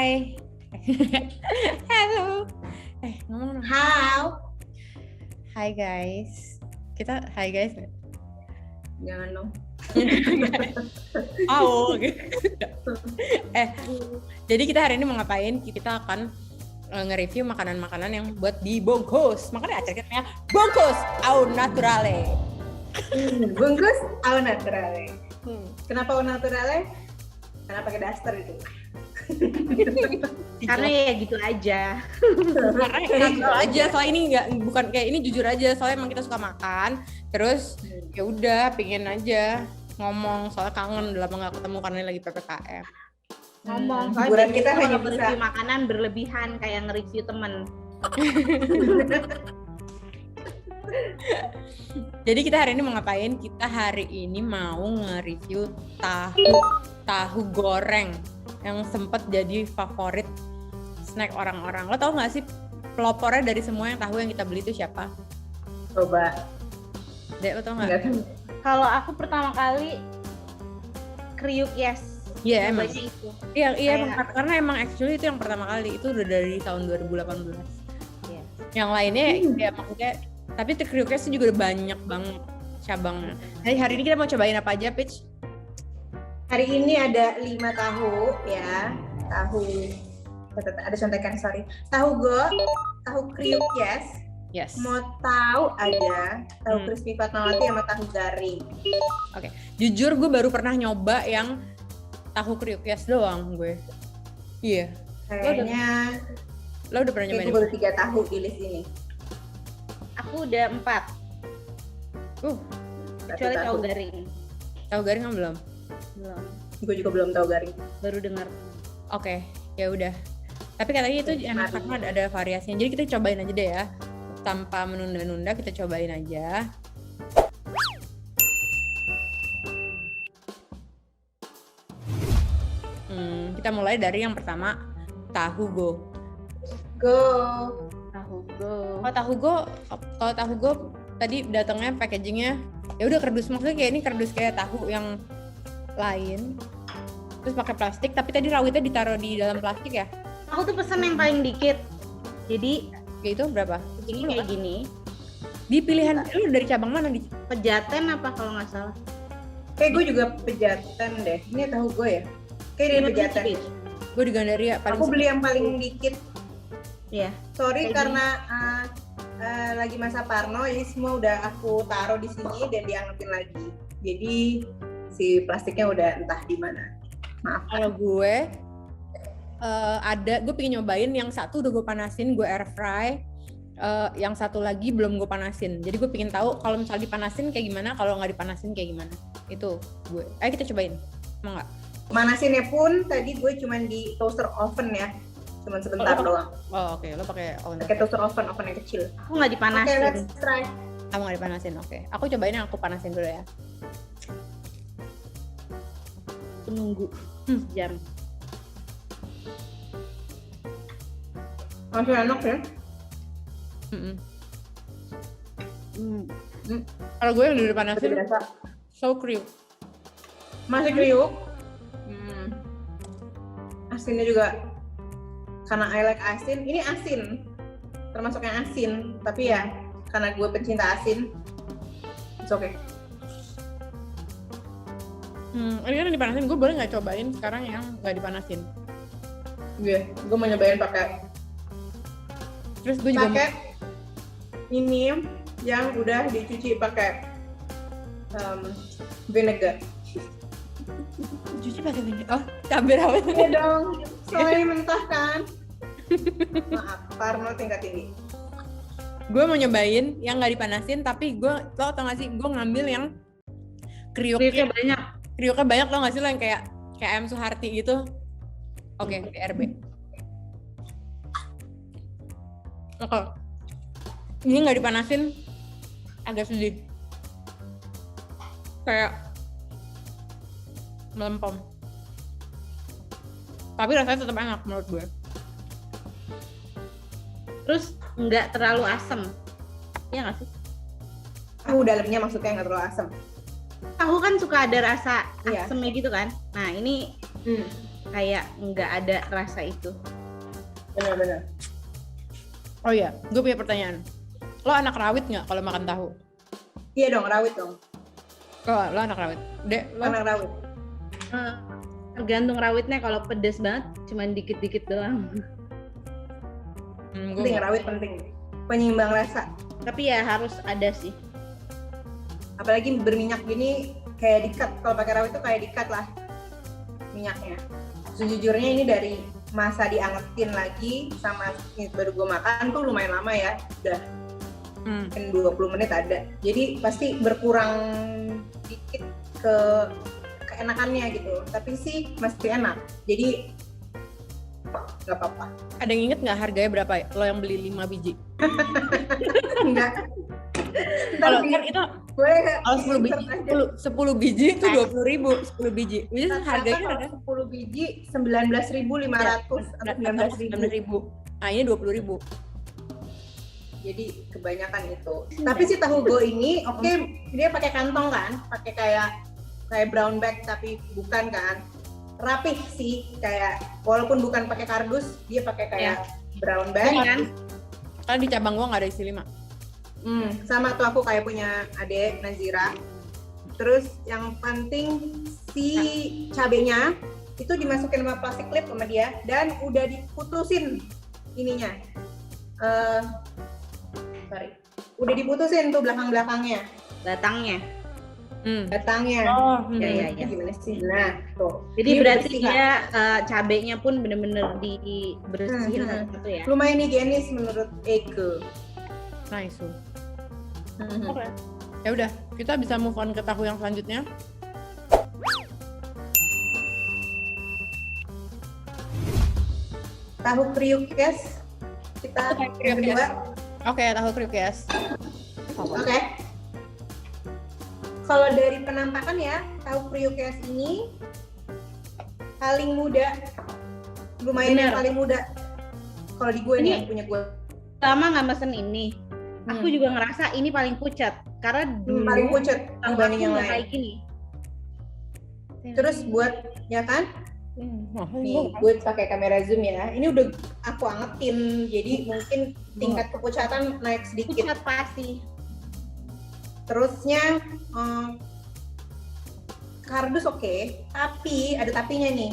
Hai. Halo. Ngomong dong. How? Hai guys. Kita hai guys. Jangan dong. Jadi kita hari ini mau ngapain? Kita akan nge-review makanan-makanan yang buat dibungkus. Makanya acara kita bungkus au naturale. Bungkus au naturale. Kenapa au naturale? Karena pakai daster itu. Karena ya gitu aja. Karena gitu aja. Soalnya ini bukan kayak ini, jujur aja. Soalnya emang kita suka makan. Terus ya udah pingin aja ngomong, soalnya kangen udah lama nggak ketemu karena lagi PPKM. Ngomong soalnya kita hanya bisa nge-review makanan berlebihan kayak nge-review temen. Jadi kita hari ini mau ngapain? Kita hari ini mau nge-review tahu goreng yang sempat jadi favorit snack orang-orang. Lo tau nggak sih pelopornya dari semua yang tahu yang kita beli itu siapa? coba. Dek, lo tau nggak? Kalau aku pertama kali kriuk yes. Iya emang. Itu. Iya karena emang actually itu yang pertama kali, itu udah dari tahun 2018. Yes. Yang lainnya ya maksudnya, tapi kriuknya sih juga banyak banget cabangnya. Jadi hari ini kita mau cobain apa aja, Peach? Hari ini ada 5 tahu ya. Tahu ada contekan, sorry. Tahu kriuk yes. Yes. Mau tahu aja tahu crispy Fatmawati sama tahu garing. Oke. Jujur gue baru pernah nyoba yang tahu kriuk yes doang gue. Iya. Kayaknya Lo udah pernah nyobain? gue baru 3 tahu di list ini. Aku udah 4. Kecuali tahu garing. Tahu garing kan belum? Belum. Gue juga belum tahu garing. Baru dengar. Oke, ya udah. Tapi katanya itu enak karena ada variasinya. Jadi kita cobain aja deh ya. Tanpa menunda-nunda, kita cobain aja. Kita mulai dari yang pertama, tahu go. Tahu go. Kalau tahu go tadi datangnya packagingnya ya udah kardus, maksudnya kayak ini kardus kayak tahu yang lain. Terus pakai plastik, tapi tadi rawitnya ditaruh di dalam plastik ya. Aku tuh pesen yang paling dikit. Jadi Kayak itu berapa? ini kayak gini. Di pilihan lu dari cabang mana? Di Pejaten apa kalau nggak salah? Kayak gue juga pejaten deh. Ini tahu gue ya. Kayak dia pejaten. Gue di Gandaria paling. Aku beli yang paling dikit. Iya. Sorry karena lagi masa Parno, jadi semua udah aku taruh di sini dan diangetin lagi. Jadi si plastiknya udah entah di mana. Maaf. Kalau gue gue pengen nyobain yang satu udah gue panasin, gue air fry. Yang satu lagi belum gue panasin. Jadi gue pengen tahu kalau misalnya dipanasin kayak gimana, kalau nggak dipanasin kayak gimana. Itu gue. Ayo kita cobain. Mau nggak? Manasinnya pun tadi gue cuman di toaster oven ya. Cuman sebentar doang. Oh oke. Lo pakai oven. Pakai toaster oven yang kecil. Aku nggak dipanasin. Oke, let's try. Kamu nggak dipanasin? Oke. Aku cobain yang aku panasin dulu ya. Penunggu jam. Masih enak ya? Kalau gue yang dulu panasin, Berasa. so kriuk. Masih kriuk. Asinnya juga karena I like asin. Ini asin, termasuk yang asin. Tapi ya karena gue pencinta asin, it's okay. Ini kan dipanasin. Gue boleh nggak cobain sekarang yang nggak dipanasin? Gue mau nyobain pakai. Terus gue juga pakai ini yang udah dicuci pakai vinegar. cuci pakai vinegar. Oh, cabai rawit. Iya dong, soalnya mentah kan. Maaf, Parno tingkat tinggi. Gue mau nyobain yang nggak dipanasin, tapi lo tau gak sih, gue ngambil yang kriuknya banyak. Kriuknya banyak, tau gak sih lo yang kayak ayam Suharti gitu. Oke, BRB. Oke. Ini nggak dipanasin, agak sedih. Kayak melempem. Tapi rasanya tetap enak menurut gue. Terus nggak terlalu asam. Iya nggak sih? Dalamnya maksudnya nggak terlalu asam. Tahu kan suka ada rasa Iya. asamnya gitu kan. Nah ini kayak nggak ada rasa itu. Benar-benar. Oh iya, gue punya pertanyaan. Lo anak rawit nggak kalau makan tahu? Iya dong, rawit dong. Lo anak rawit. Dek, lo? Anak rawit. Tergantung rawitnya, kalau pedes banget cuman dikit-dikit doang. Gue Penting, rawit penting. Penyeimbang rasa. Tapi ya harus ada sih. Apalagi berminyak gini kayak dikat. Kalau pakai rawit tuh kayak dikat lah minyaknya. Sejujurnya ini dari masa diangetin lagi sama ini baru gue makan tuh lumayan lama ya. Udah mungkin 20 menit ada. Jadi pasti berkurang dikit keenakannya gitu. Tapi sih masih enak. Jadi nggak apa-apa. Ada yang inget nggak harganya berapa ya? Lo yang beli 5 biji? Enggak. Kalau kan itu kalau 10 biji, aja. 10 biji itu 20.000, 10 biji. Jadi harganya ada 10 biji 19.500 atau 19.000. Nah, ini 20.000. Jadi kebanyakan itu. Tapi si tahu go ini oke, dia pakai kantong kan, pakai kayak brown bag tapi bukan kan. Rapih sih, kayak walaupun bukan pakai kardus, dia pakai kayak brown bag Kan? Karena di cabang gua nggak ada isi 5. Sama tuh aku kayak punya adek Nazira. Terus yang penting si cabenya itu dimasukin sama plastik clip sama dia dan udah diputusin ininya. Udah diputusin tuh belakang-belakangnya. Batangnya. Batangnya. Ya. Gimana sih? Nah, tuh. Jadi Ini berarti bersih, kan? dia cabenya pun bener-bener dibersihin satu-satu ya. Lumayan higienis menurut Eke. Nice. Oke. Ya udah, kita bisa move on ke tahu yang selanjutnya. Tahu kriuk guys. Kita yang kedua. Oke, tahu kriuk guys. Oke. Kalau dari penampakan ya, tahu kriukes ini paling muda, lumayan yang paling muda. Kalau di gue Ini nih yang punya gue. Lama nggak mesen ini. Aku juga ngerasa ini paling pucat karena dulu Paling pucat dibanding yang nggak kayak lain. gini. Terus buat ya kan? Nih, gue pakai kamera zoom ya. Ini udah aku angetin, jadi mungkin tingkat kepucatan naik sedikit. Pucat pasti. Terusnya kardus oke, tapi ada tapinya nih.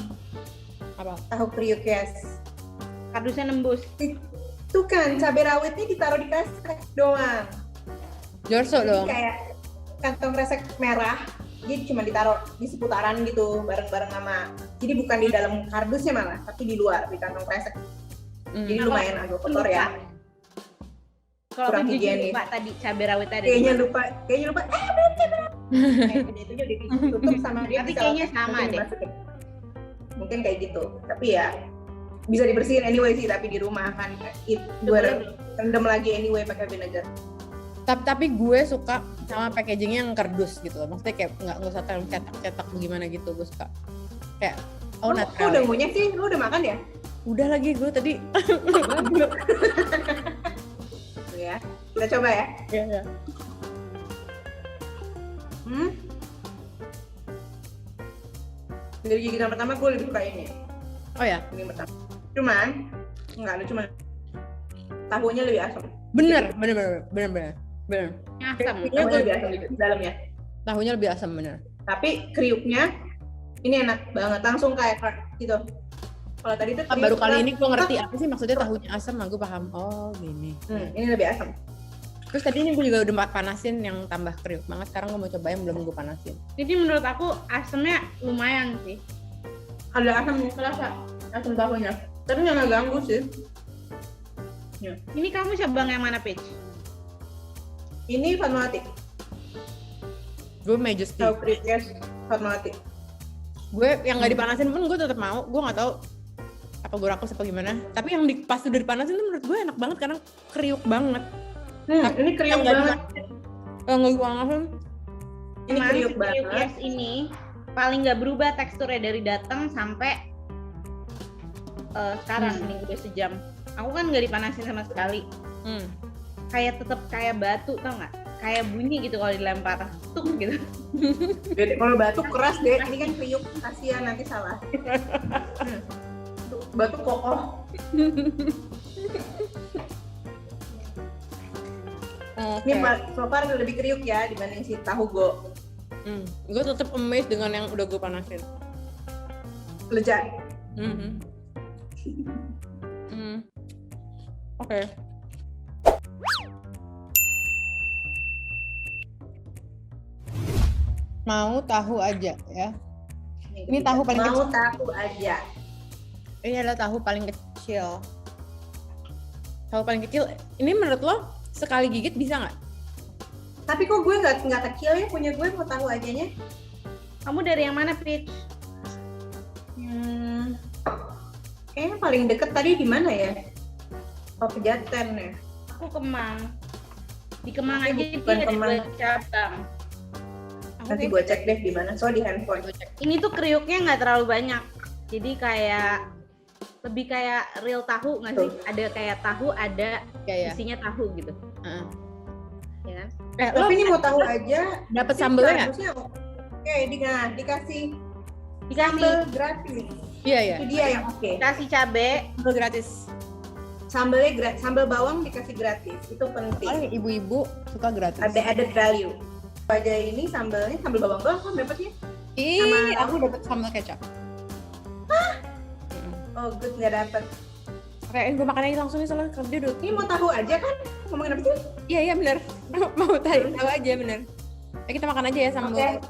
Apa? Tahu kriukes. Kardusnya nembus. Tuh kan cabai rawitnya ditaruh di kresek doang. Jorso Jadi dong. kayak kantong kresek merah, dia cuma ditaruh di seputaran gitu bareng-bareng sama. Jadi bukan di dalam kardusnya malah, tapi di luar di kantong kresek. Jadi lumayan agak kotor ya. Kalau Kurang aku jujur higienis. lupa tadi cabai rawit ada. Kayaknya lupa. Itu udah ditutup sama dia. Tapi bisa kayaknya sama mungkin deh. dimasukin. Mungkin kayak gitu. Tapi ya bisa dibersihin anyway sih, tapi di rumah kan gue rendam lagi anyway pakai vinegar. Tapi gue suka sama packagingnya yang kardus gitu loh. Maksudnya kayak nggak usah terlalu cetak-cetak gimana gitu. Gue suka kayak Lu natural. udah ngunyah sih? Lu udah makan ya? Udah lagi gue tadi. Ya, kita coba ya. Iya. Dari gigitan pertama gue lebih suka ini. Oh ya, Ini yang pertama. Cuman enggak ada, cuman tahunya lebih asam. bener. Asam. Tahunya lebih asam di dalamnya. Tahunya lebih asam bener. Tapi kriuknya ini enak banget, langsung kayak gitu. Kalau tadi tuh Baru kali ini gue ngerti apa sih maksudnya tahunya asam. Gue paham. Oh gini. ini lebih asam. Terus tadi ini gue juga udah panasin yang tambah kriuk banget. Sekarang gue mau coba yang belum gue panasin. Jadi menurut aku asamnya lumayan sih. Ada asam terasa, asam tahunya. Tapi nggak ganggu sih. Ini kamu cabang yang mana, Peach? Ini Fatmawati. Gue Majesty. Tahu kriukes Fatmawati. Gue yang nggak dipanasin pun gue tetap mau. Gue nggak tahu apa gue rakus apa gimana. Tapi yang pas udah dipanasin tuh menurut gue enak banget karena kriuk banget. Ini kriuk banget. Kalau nggak gue panasin, Ini kriuk banget. Kriukes ini paling nggak berubah teksturnya dari datang sampai sekarang. Ini udah sejam. Aku kan nggak dipanasin sama sekali. Kayak tetap kayak batu, tau nggak? kayak bunyi gitu kalau dilempar tuk gitu. Kalau batuk keras deh, ini kan kriuk, kasihan nanti salah. Batuk kokoh. Ini so far lebih kriuk ya dibanding si tahu go. Gue tetap amazed dengan yang udah gue panasin. Lezat. Oke. Mau tahu aja ya. Ini tahu paling mau kecil. tahu aja. Ini adalah tahu paling kecil. Tahu paling kecil. Ini menurut lo sekali gigit bisa nggak? Tapi kok gue nggak kecil ya, punya gue mau tahu ajanya. Kamu dari yang mana, Peach? Kayaknya paling deket tadi di mana ya? Oh, Pejaten ya. Aku Kemang. Di Kemang aja dia bukan ada Kemang. 2 cabang. Nanti gue cek deh di mana. So di handphone. Ini tuh kriuknya nggak terlalu banyak. Jadi kayak lebih kayak real tahu nggak sih? Ada kayak tahu, ada Ya. isinya tahu gitu. Ya kan? Tapi ini mau tahu aja. Dapat sambelnya nggak? Harusnya oke, dikasih Dikasih sambel gratis. Iya. Itu dia yang oke. kasih cabe. Sambel gratis. Sambelnya sambel bawang dikasih gratis. Itu penting. Paling ibu-ibu suka gratis. Ada added value. Aja ini sambelnya sambel bawang doang kan dapetnya. Ih, aku dapat sambal kecap. Oh, good nggak dapet. Oke, gue makan aja langsung nih soalnya kerja dulu. Ini mau tahu aja kan? Ngomongin apa sih? Iya bener. Mau tahu aja bener. Ya kita makan aja ya sambal.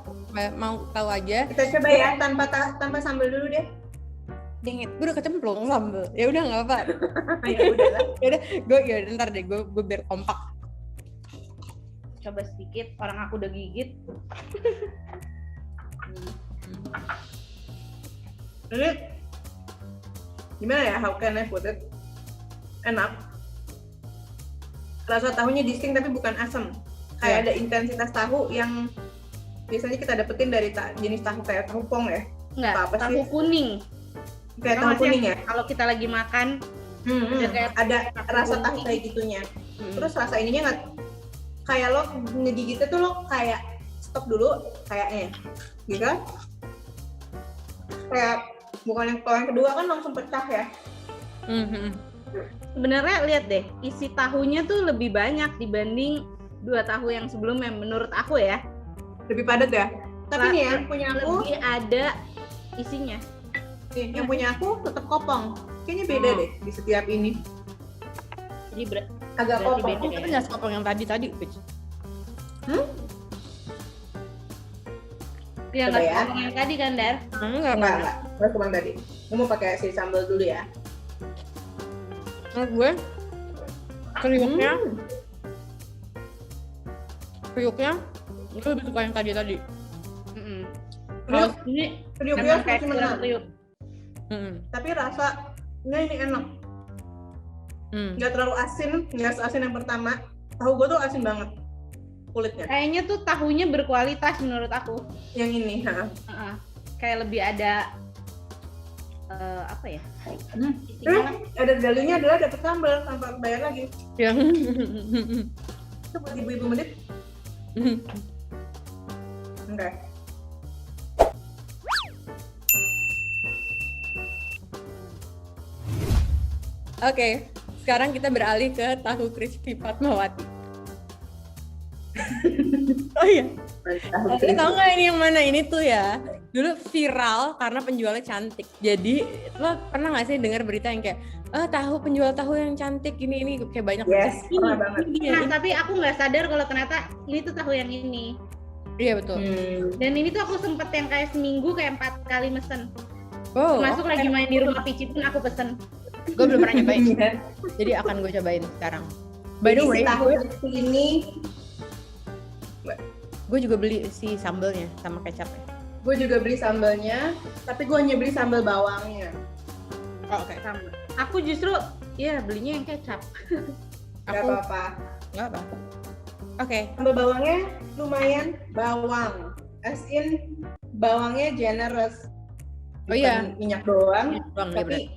Mau tahu aja. Kita coba ya tanpa sambel dulu deh. Dingin. Gue udah kecemplung sambal. Ya udah nggak apa. Ya udah lah. Ya udah ntar deh gue biar kompak. Coba sedikit, orang aku udah gigit. Ini gimana ya? How can I put it? Enak. Rasa tahunya distinct tapi bukan asam. Kayak ada intensitas tahu yang biasanya kita dapetin dari jenis tahu kayak tahu pong ya. Enggak, Apa tahu sih? kuning. Kayak tahu kuning ya. Kalau kita lagi makan, Ada rasa tahu kayak gitunya. Terus rasa ininya nggak kayak lo ngegigitnya tuh lo kayak stop dulu kayaknya, gitu kan? Kayak bukan yang kalau yang kedua kan langsung pecah ya. sebenarnya lihat deh, isi tahunya tuh lebih banyak dibanding 2 tahu yang sebelumnya menurut aku ya. Lebih padat ya. Tapi nih ya punya aku, Lebih ada isinya. nih, yang punya aku tetap kopong. Kayaknya beda deh di setiap ini. Jadi Agak berarti kopong. beda ya. Tapi nggak sekopong yang tadi, Pitch. Yang Coba ya. yang tadi kan, Dar? Enggak cuma tadi. Gue mau pakai si sambal dulu ya. Menurut gue kriuknya itu lebih suka yang tadi. Kalau Ini Kriuknya emang kayak masih kurang menang. kriuk. Tapi rasanya ini enak. Nggak terlalu asin, nggak seasin yang pertama. Tahu gue tuh asin banget kulitnya. Kayaknya tuh tahunya berkualitas menurut aku. Yang ini, Kayak lebih ada apa ya? Isinya lah. Ada dalinya adalah dapet sambal tanpa bayar lagi. yang Itu buat ibu-ibu menit. Enggak. Oke, sekarang kita beralih ke tahu crispy Fatmawati. Oh iya. Tapi tau nggak ini yang mana? Ini tuh ya dulu viral karena penjualnya cantik. Jadi lo pernah nggak sih dengar berita yang kayak tahu penjual tahu yang cantik ini kayak banyak. Yes, ini, pernah banget. Nah, tapi aku nggak sadar kalau ternyata ini tuh tahu yang ini. Iya betul. Dan ini tuh aku sempet yang kayak seminggu kayak 4 kali mesen. Oh, Termasuk lagi main di rumah Pici pun aku pesen. gue belum pernah nyobain. Jadi akan gue cobain sekarang. By the way, tahu ini gue juga beli si sambelnya sama kecapnya. gue juga beli sambalnya, tapi gue hanya beli sambal bawangnya. Oh, oke. Sama. Aku justru ya belinya yang kecap. Gak Aku apa-apa. nggak apa. Oke. Sambal bawangnya lumayan bawang, as in bawangnya generous. Oh iya. Bukan minyak doang, Doang, ya, tapi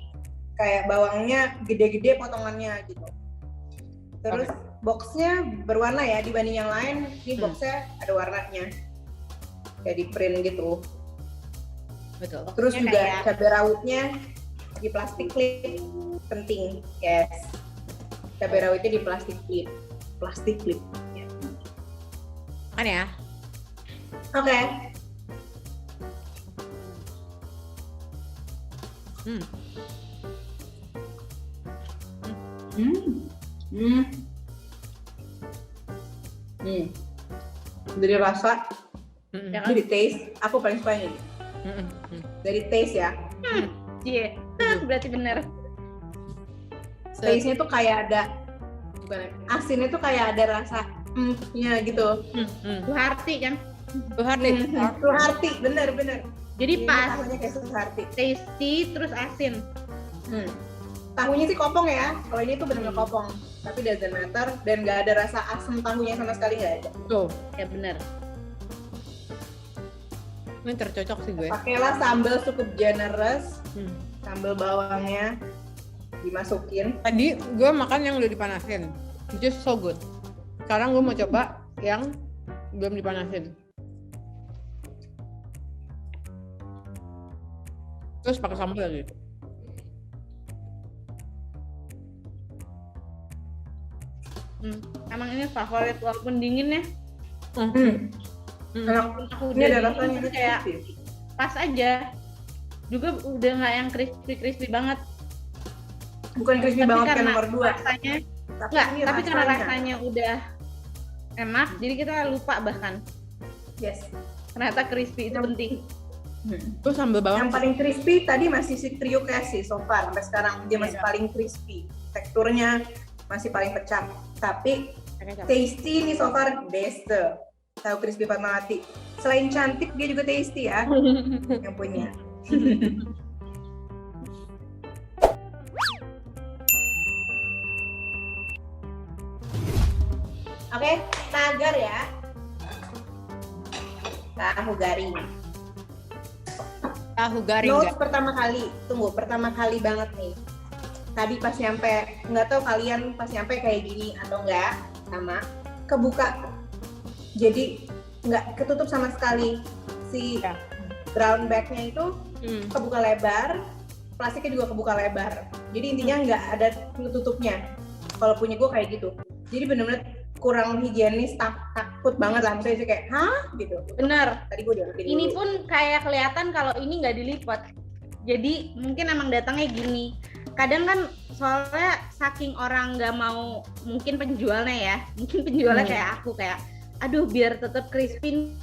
kayak bawangnya gede-gede potongannya gitu. Terus boxnya berwarna ya dibanding yang lain. Ini boxnya ada warnanya, kayak di print gitu. Betul. Terus Ya, juga kayak- cabai rawitnya di plastik clip, penting, yes. Cabai rawitnya di plastik clip. Ya. Kan ya? Oke. Hmm. Dari rasa, Mm-mm. Ya kan? dari taste, aku paling suka ini. Mm-mm. Mm. Dari taste ya, Iya. Berarti bener. taste-nya tuh kayak ada, bukan, asinnya tuh kayak ada rasa nya gitu. Suharti kan. Suharti. Suharti, bener. Jadi Ini pas tahunya kayak Suharti. tasty terus asin. Tahunya sih kopong ya, kalau ini tuh bener-bener kopong. Tapi doesn't matter, dan nggak ada rasa asam tahunya sama sekali, nggak ada. Tuh, Ya bener. ini tercocok sih gue. Pakailah sambal cukup generous, Hmm. sambal bawangnya dimasukin. Tadi gue makan yang udah dipanasin, which is so good. Sekarang gue mau coba yang belum dipanasin. Terus pakai sambal lagi. Emang ini favorit walaupun dingin ya. Enak. Aku Ini ada udah rasanya dingin, kayak crispy. pas aja. Juga udah nggak yang crispy banget. Bukan crispy Tapi banget kayak karena nomor 2. rasanya Tapi enggak, ini tapi karena rasanya udah enak, jadi kita lupa bahkan yes. ternyata crispy itu penting. Terus sambal bawang. Yang paling crispy tadi masih si trio cashew so far sampai sekarang dia masih Iya. paling crispy. Teksturnya masih paling pecah. Tapi Pakai kecap. tasty nih so far best. Tahu crispy Fatmawati. Selain cantik dia juga tasty ya yang punya. Oke, tagar ya. Tahu garing. Tahu garing Notes nggak? pertama kali banget nih. Tadi pas nyampe, nggak tahu kalian pas nyampe kayak gini atau enggak, sama kebuka. Jadi nggak ketutup sama sekali. Si Ya. brown bag-nya itu Hmm. kebuka lebar, plastiknya juga kebuka lebar. Jadi intinya nggak ada penutupnya. Kalau punya gue kayak gitu. Jadi bener-bener kurang higienis, takut banget lah. Misalnya kayak, hah? Gitu. Bener. Tadi gue udah bikin Ini dulu. pun kayak kelihatan kalau ini nggak dilipat. Jadi mungkin emang datangnya gini. Kadang kan soalnya saking orang nggak mau, mungkin penjualnya ya, mungkin penjualnya kayak aku kayak, aduh biar tetap crispy.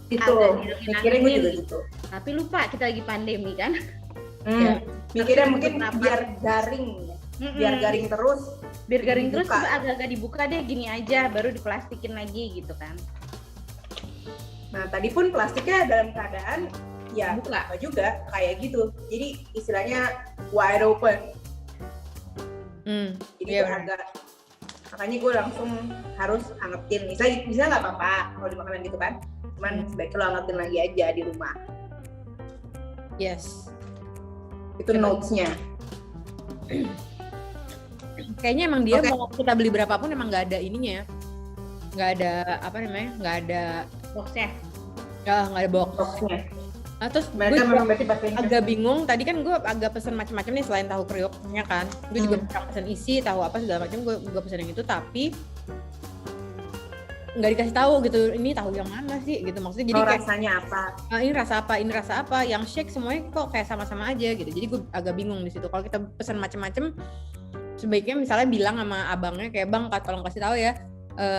Gitu. agak dihilangin Mikirnya gue juga angin. gitu. Tapi lupa kita lagi pandemi kan. Ya. Mikirnya Tapi mungkin kenapa? biar garing, biar garing terus. Biar garing terus dibuka. kita agak-agak dibuka deh gini aja, baru diplastikin lagi gitu kan. Nah tadi pun plastiknya dalam keadaan ya Buka. buka juga kayak gitu. Jadi istilahnya wide open. Jadi Iya, itu agak, makanya gue langsung harus angetin. Misalnya nggak apa-apa kalau dimakanan gitu kan. Cuman sebaiknya lo angetin lagi aja di rumah. yes. Itu notes-nya. Kayaknya emang dia Oke. mau kita beli berapapun emang nggak ada ininya ya. Nggak ada apa namanya? Nggak ada Boxnya. nggak ada box. Notes-nya. Nah, terus Mereka gue juga memang berarti pakainya. agak bingung. Tadi kan gue agak pesen macam-macam nih selain tahu kriuknya kan. Gue juga pesen isi, tahu apa segala macam. Gue pesen yang itu tapi nggak dikasih tahu gitu. Ini tahu yang mana sih gitu maksudnya. Jadi kayak rasanya apa? ini rasa apa, ini rasa apa. Yang shake semuanya kok kayak sama-sama aja gitu. Jadi gue agak bingung di situ. Kalau kita pesen macam-macam, sebaiknya misalnya bilang sama abangnya kayak bang, tolong kasih tahu ya.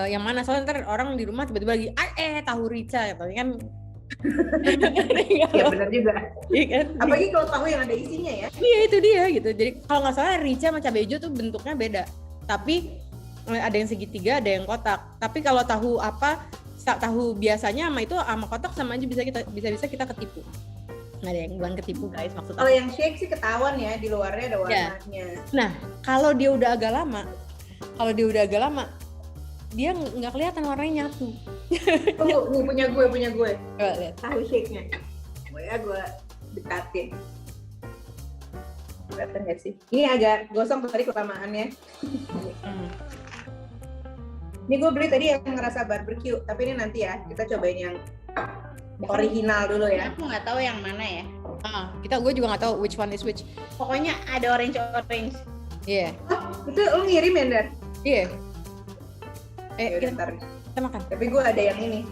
Yang mana soalnya ntar orang di rumah tiba-tiba lagi tahu rica gitu kan. Ya benar juga. Iya kan? Apalagi kalau tahu yang ada isinya ya. Iya itu dia gitu. Jadi kalau nggak salah rica sama cabai hijau tuh bentuknya beda. Tapi ada yang segitiga, ada yang kotak. Tapi kalau tahu biasanya sama itu sama kotak sama aja bisa kita ketipu. Nggak ada yang bilang ketipu guys maksudnya. Kalau yang shake sih ketahuan ya, di luarnya ada warnanya. Nah kalau dia udah agak lama, dia nggak kelihatan warnanya nyatu. Tunggu, nih punya gue. Coba lihat. Tahu shake-nya. Gue dekatin. Kelihatan nggak sih? Ini agak gosong tadi kelamaannya. Ini gue beli tadi yang ngerasa barbecue, tapi ini nanti ya kita cobain yang original dulu ya. Aku nggak tahu yang mana ya. Gue juga nggak tahu which one is which. Pokoknya ada orange. Iya. Itu lo ngirim ya, Dar? Iya. Yaudah, ntar. Kita makan. Tapi gue ada yang ini.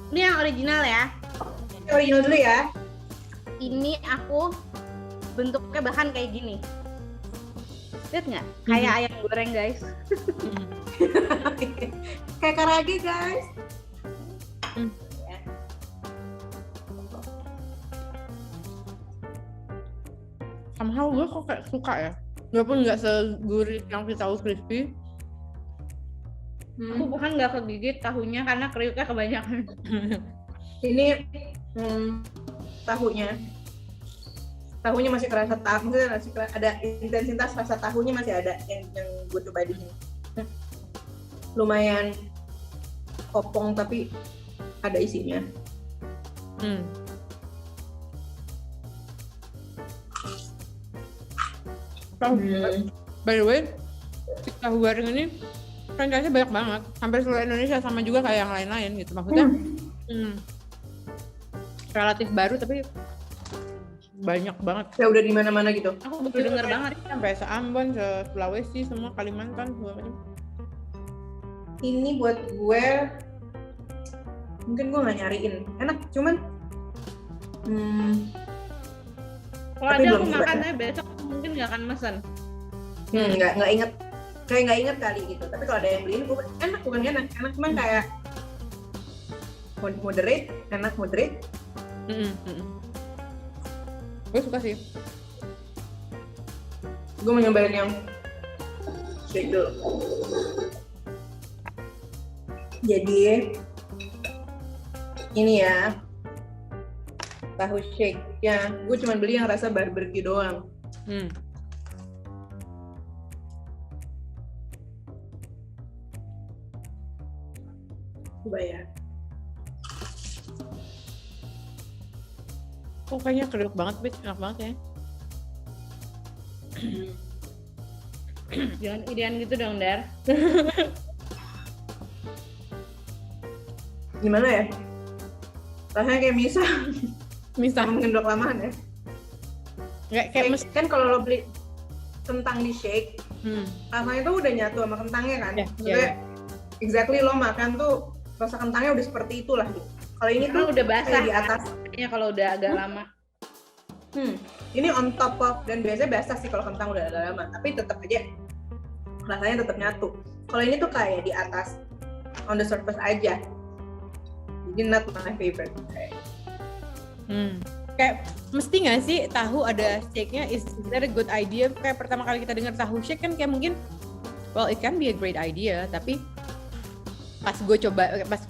Ini yang original ya. Original dulu ya. Ini aku bentuknya bahkan kayak gini. Lihat nggak? Kayak ayam goreng guys. Kayak karage guys. Somehow gue kok kayak suka ya. Walaupun nggak segurih yang kita tahu crispy. Aku bahkan nggak kegigit tahunya karena kriuknya kebanyakan. Ini tahunya masih kerasa tahu, masih ada intensitas rasa tahunya masih ada yang gue coba di sini. Lumayan kopong tapi ada isinya. By the way, si tahu goreng ini franchise-nya banyak banget, hampir seluruh Indonesia, sama juga kayak yang lain-lain gitu. Maksudnya relatif baru tapi banyak banget. Ya udah di mana-mana gitu. Aku baru denger banget. Sampai se-Ambon, se-Sulawesi, semua Kalimantan, segala macam. Ini buat gue, mungkin gue nggak nyariin. Enak, cuman kalau ada aku makan tapi besok mungkin nggak akan mesen. Nggak inget, kayak nggak inget kali gitu. Tapi kalau ada yang beliin, gue enak, bukan enak cuman kayak moderate. Gue suka sih. Gue mau nyobain yang shake dulu. Jadi ini ya tahu shake ya. Gue cuma beli yang rasa barbecue doang. Coba ya. Kok kayaknya kriuk banget, bitch. Enak banget ya. Jangan idean gitu dong, Dar. Gimana ya? Rasanya kayak misah. Misah. Mengendok lamaan ya. Kayak Kan kalau lo beli kentang di shake, rasanya tuh udah nyatu sama kentangnya kan. Maksudnya exactly lo makan tuh rasa kentangnya udah seperti itulah gitu. Kalau ini tuh udah basah di atas. Kalau udah agak lama. Ini on top of, dan biasanya basah sih kalau kentang udah agak lama, tapi tetap aja rasanya tetap nyatu. Kalau ini tuh kayak di atas, on the surface aja. Jadi not my favorite. Kayak mesti nggak sih tahu ada shake-nya? Is that a good idea? Kayak pertama kali kita dengar tahu shake kan kayak mungkin, well it can be a great idea, tapi pas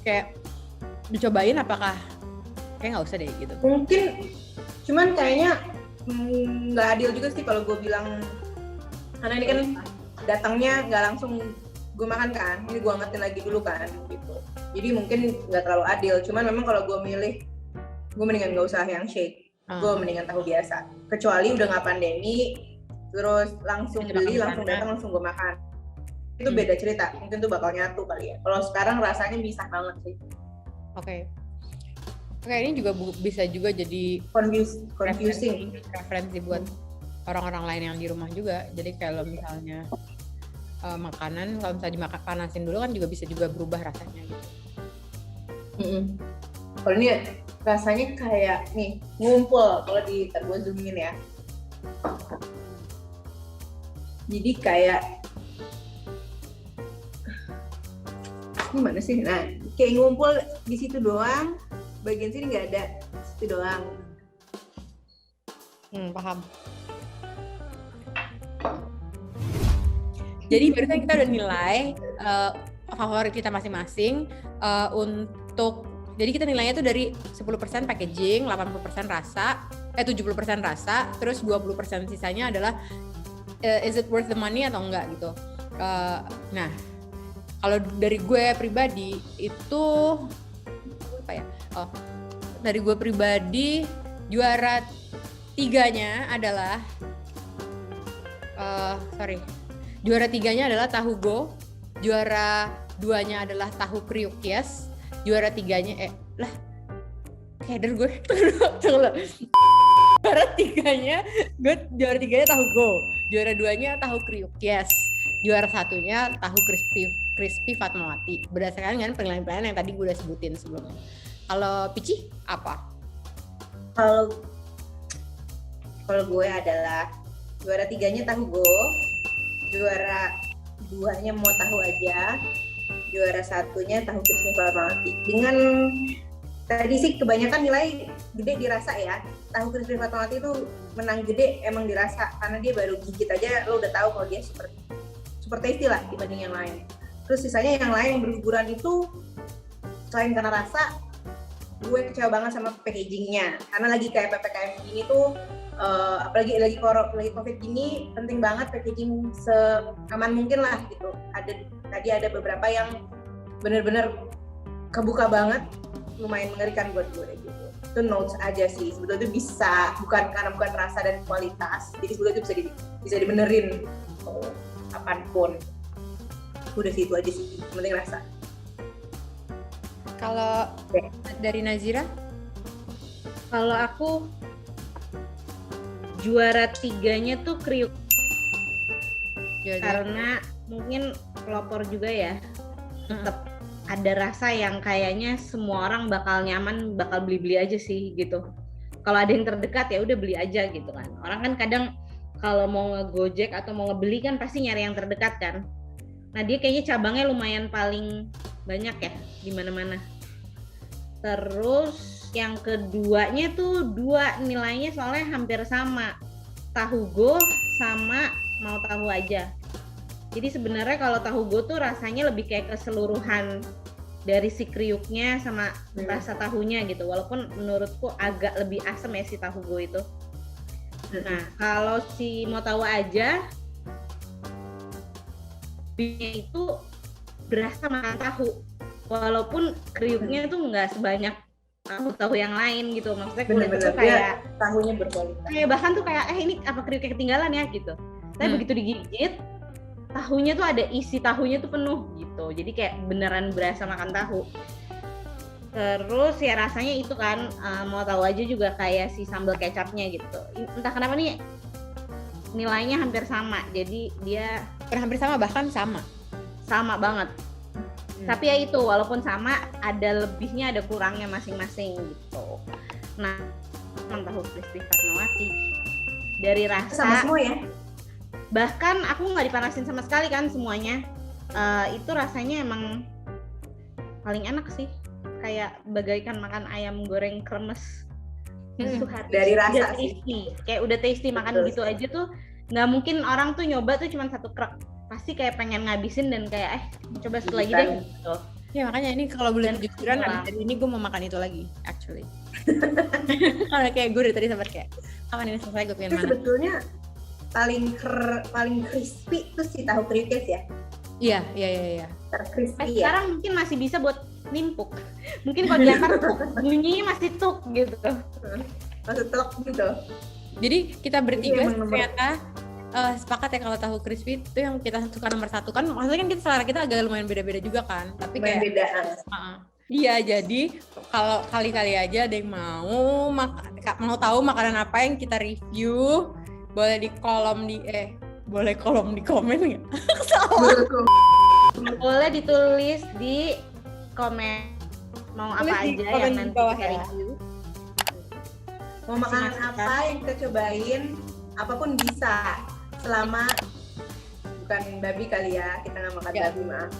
kayak dicobain apakah kayak nggak usah deh gitu. Mungkin cuman kayaknya nggak adil juga sih kalau gue bilang, karena ini kan datangnya nggak langsung gue makan kan, ini gue angetin lagi dulu kan gitu. Jadi mungkin nggak terlalu adil. Cuman memang kalau gue milih, gue mendingan nggak usah yang shake. Gue mendingan tahu biasa. Kecuali udah nggak pandemi, terus langsung beli, langsung datang, langsung gue makan. Itu beda cerita. Mungkin tuh bakal nyatu kali ya. Kalau sekarang rasanya misah banget sih. Oke, ini juga bisa juga jadi confusing referensi buat orang-orang lain yang di rumah juga. Jadi kalau misalnya makanan kalau misalnya panasin dulu kan juga bisa juga berubah rasanya gitu. Kalau ini rasanya kayak nih ngumpul, kalau di gue zoomin ya. Jadi kayak gimana sih? Nah, kayak ngumpul di situ doang, bagian sini nggak ada, situ doang. Paham. Jadi barusan kita udah nilai favorit kita masing-masing jadi kita nilainya tuh dari 10% packaging, 80% rasa, 70% rasa, terus 20% sisanya adalah is it worth the money atau enggak gitu. Nah, kalau dari gue pribadi itu apa ya? Dari gue pribadi juara 3-nya adalah juara 3-nya adalah tahu go, juara 2-nya adalah tahu kriuk yes, juara 3-nya keder gue. Tunggu. Juara 3-nya tahu go, juara 2-nya tahu kriuk yes, juara 1-nya tahu crispy Fatmawati berdasarkan dengan penilaian-penilaian yang tadi gue udah sebutin sebelumnya. Kalau Pici apa? Kalau gue adalah juara 3-nya tahu go, juara 2-nya mau tahu aja, juara 1-nya tahu crispy Fatmawati. Dengan tadi sih kebanyakan nilai gede dirasa ya. Tahu crispy Fatmawati itu menang gede emang dirasa karena dia baru gigit aja lo udah tahu kalau dia super tasty lah dibanding yang lain. Terus sisanya yang lain yang berguguran itu selain karena rasa, gue kecewa banget sama packagingnya karena lagi kayak PPKM gini tuh apalagi lagi COVID gini penting banget packaging seaman mungkin lah gitu. Tadi ada beberapa yang bener-bener kebuka banget, lumayan mengerikan buat gue gitu. Itu notes aja sih, sebetulnya itu bisa bukan rasa dan kualitas, jadi sebetulnya itu bisa dibenerin apapun. Udah sih itu aja sih, penting rasa. Kalau dari Nazira? Kalau aku juara 3-nya tuh kriuk. Karena mungkin pelopor juga ya, tetap ada rasa yang kayaknya semua orang bakal nyaman, bakal beli-beli aja sih gitu. Kalau ada yang terdekat ya udah beli aja gitu kan. Orang kan kadang kalau mau nge-Gojek atau mau ngebeli kan pasti nyari yang terdekat kan. Nah dia kayaknya cabangnya lumayan paling banyak ya di mana-mana. Terus yang keduanya tuh 2 nilainya soalnya hampir sama, tahu go sama mau tahu aja. Jadi sebenarnya kalau tahu go tuh rasanya lebih kayak keseluruhan dari si kriuknya sama rasa tahunya gitu. Walaupun menurutku agak lebih asam ya si tahu go itu. Nah kalau si mau tahu aja, itu berasa makan tahu. Walaupun kriuknya tuh nggak sebanyak tahu yang lain gitu. Maksudnya kulitnya tuh kayak tahunya berkualitas. Kayak bahkan tuh kayak ini apa kriuknya ketinggalan ya gitu. Tapi begitu digigit, tahunya tuh ada isi tahunya tuh penuh gitu. Jadi kayak beneran berasa makan tahu. Terus ya rasanya itu kan mau tahu aja juga kayak si sambal kecapnya gitu. Entah kenapa nih nilainya hampir sama. Jadi dia hampir sama, bahkan sama banget. Tapi ya itu walaupun sama ada lebihnya ada kurangnya masing-masing gitu. Nah, tahu crispy Fatmawati dari rasa sama semua ya. Bahkan aku nggak dipanasin sama sekali kan semuanya. Itu rasanya emang paling enak sih. Kayak bagaikan makan ayam goreng kremes. Dari rasa sih. Kayak udah tasty makan gitu aja tuh. Nggak mungkin orang tuh nyoba tuh cuma 1 krek. Pasti kayak pengen ngabisin dan kayak coba satu lagi deh gitu. Ya makanya ini kalau boleh jujuran abis dari ini gue mau makan itu lagi actually. Karena kayak gue dari tadi sempat kayak kapan ini selesai gue pengen mana. Sebetulnya paling crispy tuh si tahu kriukes ya. Iya. Tercrispy ya. Sekarang mungkin masih bisa buat nimpuk. Mungkin kalau dilempar bunyinya masih tuk gitu. Masih telok gitu. Jadi kita bertiga ternyata sepakat ya kalau tahu crispy itu yang kita suka nomor 1 kan. Maksudnya kan kita selera kita agak lumayan beda-beda juga kan. Tapi kayak beda. Iya, jadi kalau kali-kali aja ada yang mau tahu makanan apa yang kita review, boleh di kolom di komen nggak? Boleh ditulis di komen mau apa aja yang nanti kita review. Mau makanan apa yang kita cobain, apapun bisa, selama bukan babi kali ya, kita nggak makan babi, maaf.